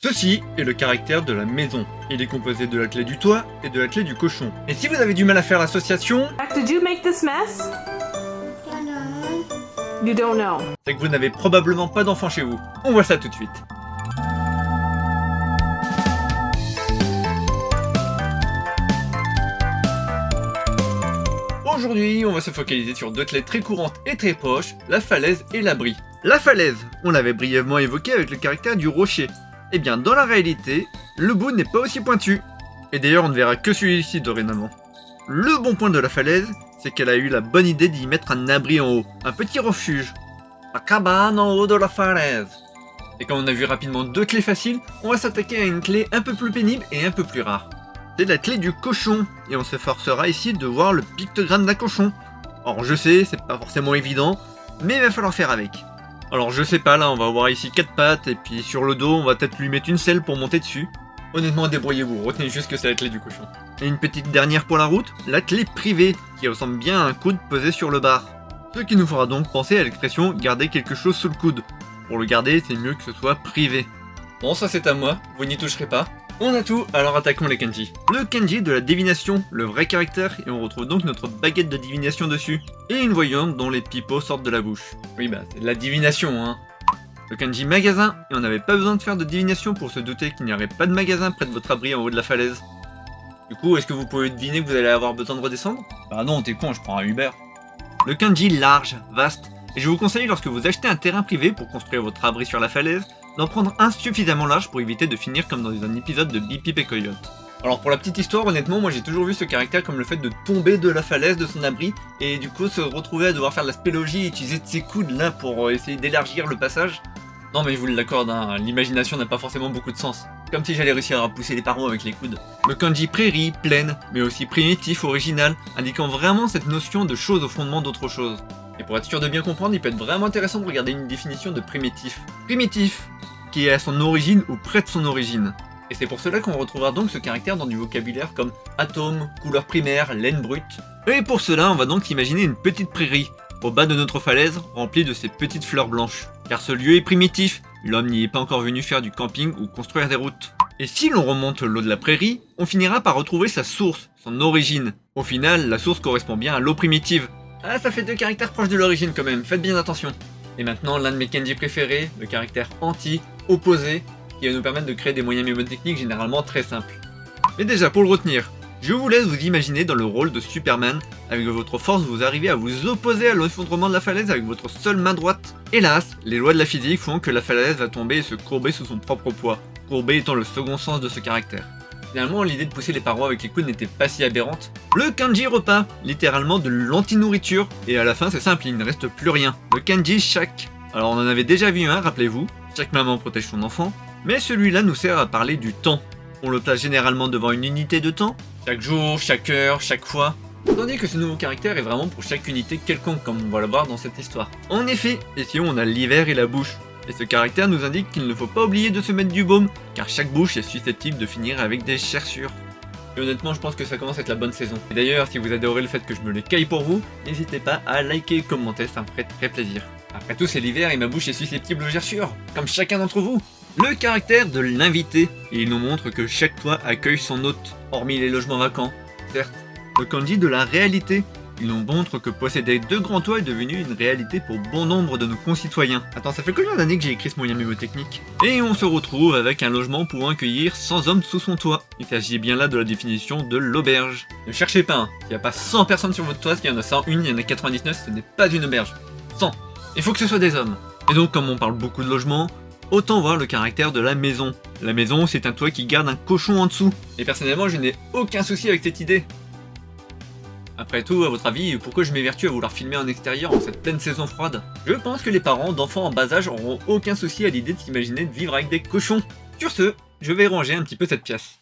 Ceci est le caractère de la maison. Il est composé de la clé du toit et de la clé du cochon. Et si vous avez du mal à faire l'association, Did you make this mess? You don't know. c'est que vous n'avez probablement pas d'enfant chez vous. On voit ça tout de suite. Aujourd'hui, on va se focaliser sur deux clés très courantes et très proches, la falaise et l'abri. La falaise, on l'avait brièvement évoqué avec le caractère du rocher. Eh bien, dans la réalité, le bout n'est pas aussi pointu. Et d'ailleurs, on ne verra que celui-ci dorénavant. Le bon point de la falaise, c'est qu'elle a eu la bonne idée d'y mettre un abri en haut, un petit refuge. La cabane en haut de la falaise. Et comme on a vu rapidement deux clés faciles, on va s'attaquer à une clé un peu plus pénible et un peu plus rare. C'est la clé du cochon, et on s'efforcera ici de voir le pictogramme d'un cochon. Alors je sais, c'est pas forcément évident, mais il va falloir faire avec. Alors je sais pas, là on va voir ici 4 pattes, et puis sur le dos on va peut-être lui mettre une selle pour monter dessus. Honnêtement débrouillez-vous, retenez juste que c'est la clé du cochon. Et une petite dernière pour la route, la clé privée, qui ressemble bien à un coude posé sur le bar. Ce qui nous fera donc penser à l'expression garder quelque chose sous le coude. Pour le garder, c'est mieux que ce soit privé. Bon, ça c'est à moi, vous n'y toucherez pas. On a tout, alors attaquons les kanji. Le kanji de la divination, le vrai caractère, et on retrouve donc notre baguette de divination dessus. Et une voyante dont les pipeaux sortent de la bouche. Oui bah, c'est de la divination hein. Le kanji magasin, et on n'avait pas besoin de faire de divination pour se douter qu'il n'y aurait pas de magasin près de votre abri en haut de la falaise. Du coup, est-ce que vous pouvez deviner que vous allez avoir besoin de redescendre? Bah non, t'es con, je prends un Uber. Le kanji large, vaste, et je vous conseille lorsque vous achetez un terrain privé pour construire votre abri sur la falaise, d'en prendre un suffisamment large pour éviter de finir comme dans un épisode de Bip Bip et Coyote. Alors pour la petite histoire, honnêtement, moi j'ai toujours vu ce caractère comme le fait de tomber de la falaise de son abri, et du coup se retrouver à devoir faire de la spélogie et utiliser de ses coudes là pour essayer d'élargir le passage. Non mais je vous l'accorde, hein, l'imagination n'a pas forcément beaucoup de sens. Comme si j'allais réussir à pousser les parois avec les coudes. Le kanji prairie, plaine, mais aussi primitif, original, indiquant vraiment cette notion de chose au fondement d'autre chose. Et pour être sûr de bien comprendre, il peut être vraiment intéressant de regarder une définition de primitif. Primitif, qui est à son origine ou près de son origine. Et c'est pour cela qu'on retrouvera donc ce caractère dans du vocabulaire comme atome, couleur primaire, laine brute. Et pour cela, on va donc imaginer une petite prairie, au bas de notre falaise, remplie de ces petites fleurs blanches. Car ce lieu est primitif, l'homme n'y est pas encore venu faire du camping ou construire des routes. Et si l'on remonte l'eau de la prairie, on finira par retrouver sa source, son origine. Au final, la source correspond bien à l'eau primitive. Ah, ça fait deux caractères proches de l'origine quand même, faites bien attention. Et maintenant, l'un de mes kanji préférés, le caractère anti, opposé, qui va nous permettre de créer des moyens mnémotechniques généralement très simples. Mais déjà, pour le retenir, je vous laisse vous imaginer dans le rôle de Superman. Avec votre force, vous arrivez à vous opposer à l'effondrement de la falaise avec votre seule main droite. Hélas, les lois de la physique font que la falaise va tomber et se courber sous son propre poids, courber étant le second sens de ce caractère. Finalement, l'idée de pousser les parois avec les coudes n'était pas si aberrante. Le kanji repas, littéralement de l'anti-nourriture, et à la fin c'est simple, il ne reste plus rien. Le kanji shak. Alors on en avait déjà vu un, rappelez-vous, chaque maman protège son enfant, mais celui-là nous sert à parler du temps. On le place généralement devant une unité de temps, chaque jour, chaque heure, chaque fois. Tandis que ce nouveau caractère est vraiment pour chaque unité quelconque, comme on va le voir dans cette histoire. En effet, ici on a l'hiver et la bouche. Et ce caractère nous indique qu'il ne faut pas oublier de se mettre du baume, car chaque bouche est susceptible de finir avec des cherchures. Et honnêtement, je pense que ça commence à être la bonne saison. Et d'ailleurs, si vous adorez le fait que je me les caille pour vous, n'hésitez pas à liker et commenter, ça me ferait très plaisir. Après tout, c'est l'hiver et ma bouche est susceptible aux gerçures, comme chacun d'entre vous. Le caractère de l'invité, et il nous montre que chaque toit accueille son hôte, hormis les logements vacants, certes. Le kanji de la réalité, il nous montre que posséder deux grands toits est devenu une réalité pour bon nombre de nos concitoyens. Attends, ça fait combien d'années que j'ai écrit ce moyen mnémotechnique? Et on se retrouve avec un logement pouvant accueillir 100 hommes sous son toit. Il s'agit bien là de la définition de l'auberge. Ne cherchez pas, hein. Il n'y a pas 100 personnes sur votre toit, s'il y en a 101, il y en a 99, ce n'est pas une auberge. 100. Il faut que ce soit des hommes. Et donc, comme on parle beaucoup de logement, autant voir le caractère de la maison. La maison, c'est un toit qui garde un cochon en dessous. Et personnellement, je n'ai aucun souci avec cette idée. Après tout, à votre avis, pourquoi je m'évertue à vouloir filmer en extérieur en cette pleine saison froide? Je pense que les parents d'enfants en bas âge auront aucun souci à l'idée de s'imaginer de vivre avec des cochons. Sur ce, je vais ranger un petit peu cette pièce.